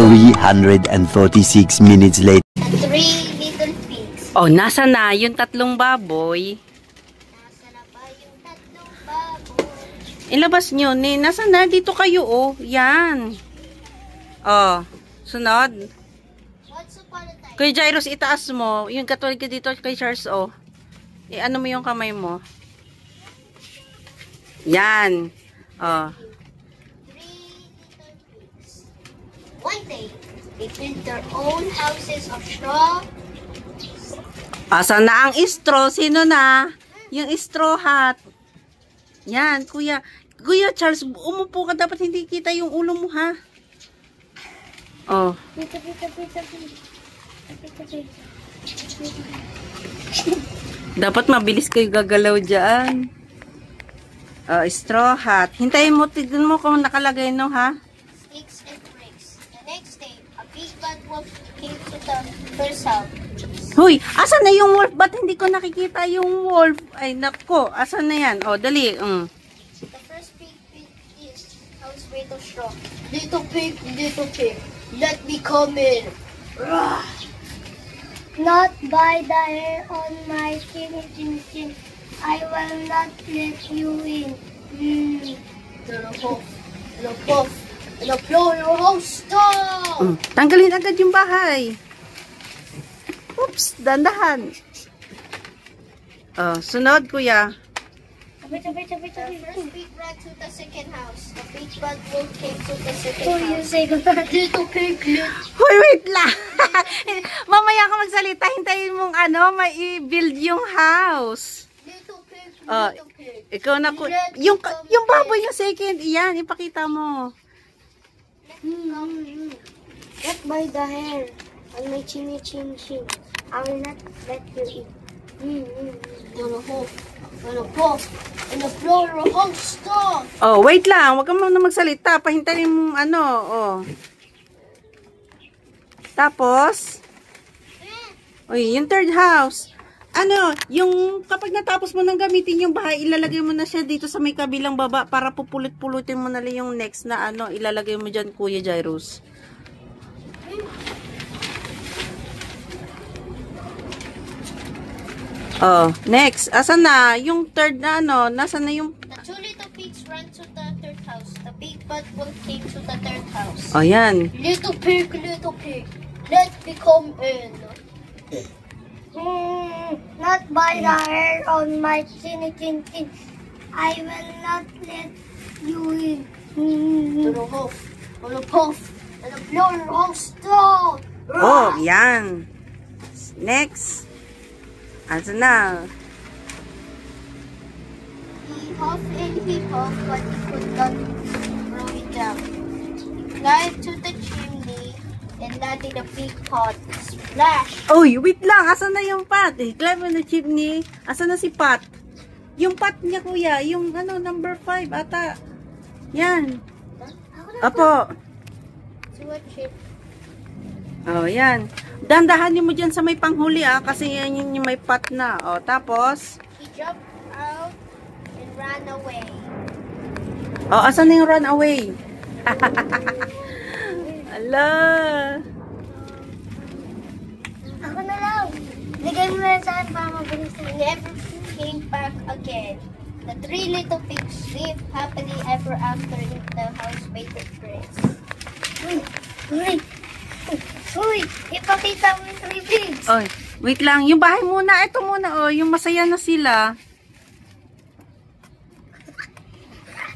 346 minutes later. Three little pigs. Oh, nasa na yung tatlong baboy? Nasa na ba yung tatlong baboy? Ilabas nyo, nasa na? Dito kayo, oh. Yan. Oh, sunod. Once upon a time. Kuya Jairus, itaas mo. Yung katulad ka dito kay Charles, oh. Ano mo yung kamay mo? Yan. Oh. Three little pigs. One day, they built their own houses of straw. Asa na ang straw? Sino na? Yung straw hat. Yan, kuya. Kuya Charles, umupo ka. Dapat hindi kita yung ulo mo, ha? Oh. Pita. Dapat mabilis kayo gagalaw dyan. Straw hat. Hintayin mo, tignan mo kung nakalagay no, ha? Sticks and bricks. The next day, a big bad wolf came to the first house. Huy, asan na yung wolf? Ba't hindi ko nakikita yung wolf? Ay, nako. Asan na yan? Oh, dali. The first pig built his house made of straw. Little pig, let me come in. Not by the hair on my chin. I will not let you in. The puff, and the blow your house down. Tanggalin agad yung bahay. Oops, dandahan. Sunod, kuya. The first pig ran to the second house. The big bad wolf came to the second house. Little pig, Hoy, wait lang. Mamaya ka magsalita. Hintayin mong may i-build yung house. little pig. Ikaw na ko. Yung baboy yung second. Iyan, ipakita mo. Get by the hair on my chinny chin. I will not let you eat. Gonna puff, and the floor your house down. Oh, wait lang. Huwag ka muna magsalita. Pahintayin mong Tapos, yung third house. Yung kapag natapos mo nang gamitin yung bahay, ilalagay mo na siya dito sa may kabilang baba para pupulit-pulutin mo na lang yung next na ilalagay mo dyan, Kuya Jairus. Oh, next. Asan na? Yung third na nasan na yung... The two little pigs ran to the third house. The big bad wolf came to the third house. Oh, yan. Little pig, let me come in. Not by the hair on my chin. I will not let you in. To the puff, and the blow your house down. Oh, yan. Next. Asan na? He huffed and he puffed, but he could not throw it down. He climbed to the chimney and landed a big pot. Splash! Oy, wait lang. Asan na yung pot? Climb on the chimney. Asan na si Pat? Yung pot niya, kuya. Yung number 5 ata. Yan. Apo. Switch it. Oh, yan. Dandahanin mo dyan sa may panghuli kasi yan yung may pot na. Oh, tapos? He jumped out and ran away. Oh, asan na yung run away? Ala. Ako na lang. Ligay mo na saan para mabilis na. Never came back again. The three little pigs lived happily ever after in the house made of bricks. Uy, ipakita mo yung three pigs. Oy, wait lang. Yung bahay muna. Ito muna, yung masaya na sila.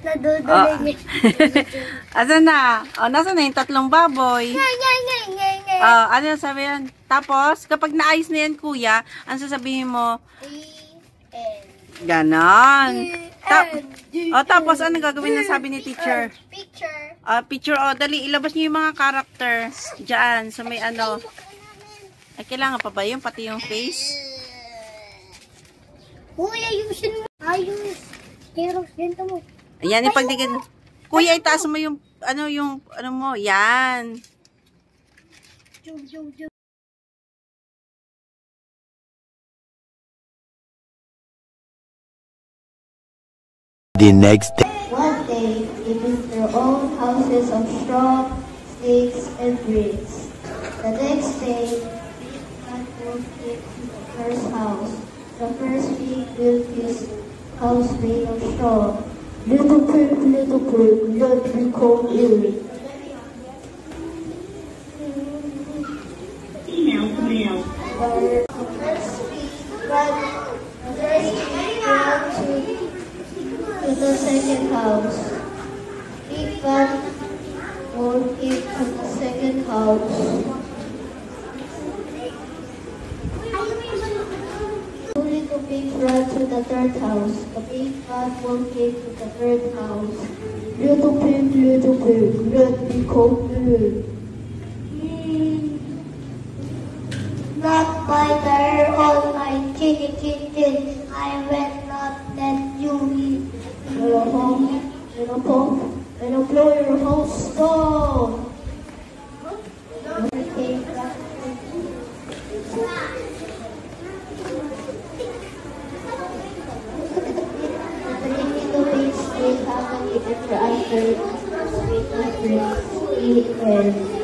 Naduduloy niya. Asan na? Nasaan na yung tatlong baboy? Ngay. Ano yung sabi yan? Tapos, kapag naayos na yan, kuya, ang sasabihin mo? Ganon. Tapos, ano gagawin na sabi ni teacher? Picture. Picture. Dali, ilabas niyo yung mga character. Diyan, sa may Ay, kailangan pa ba yun? Pati yung face? Uy, ayusin mo. Ayos. Pero, ganito mo. Ayan, ipagdigin. Kuya, itaas mo yung, mo. Yan. The next day. One day, they built their own houses of straw, cakes, and drinks. The next day, Big Fat Wolf came to the first house. The first pig built his house made of straw. Little pig, let me come in. The first pig ran to the second house. Big Fat Wolf came to the second house. Two little pigs ran to the third house. The Big Fat Wolf came to the third house. Little pig, let me come in. Not by the Almighty King, I will not let you in. And I'll blow your house down. Okay. The little pigs still haven't eaten for after sweet and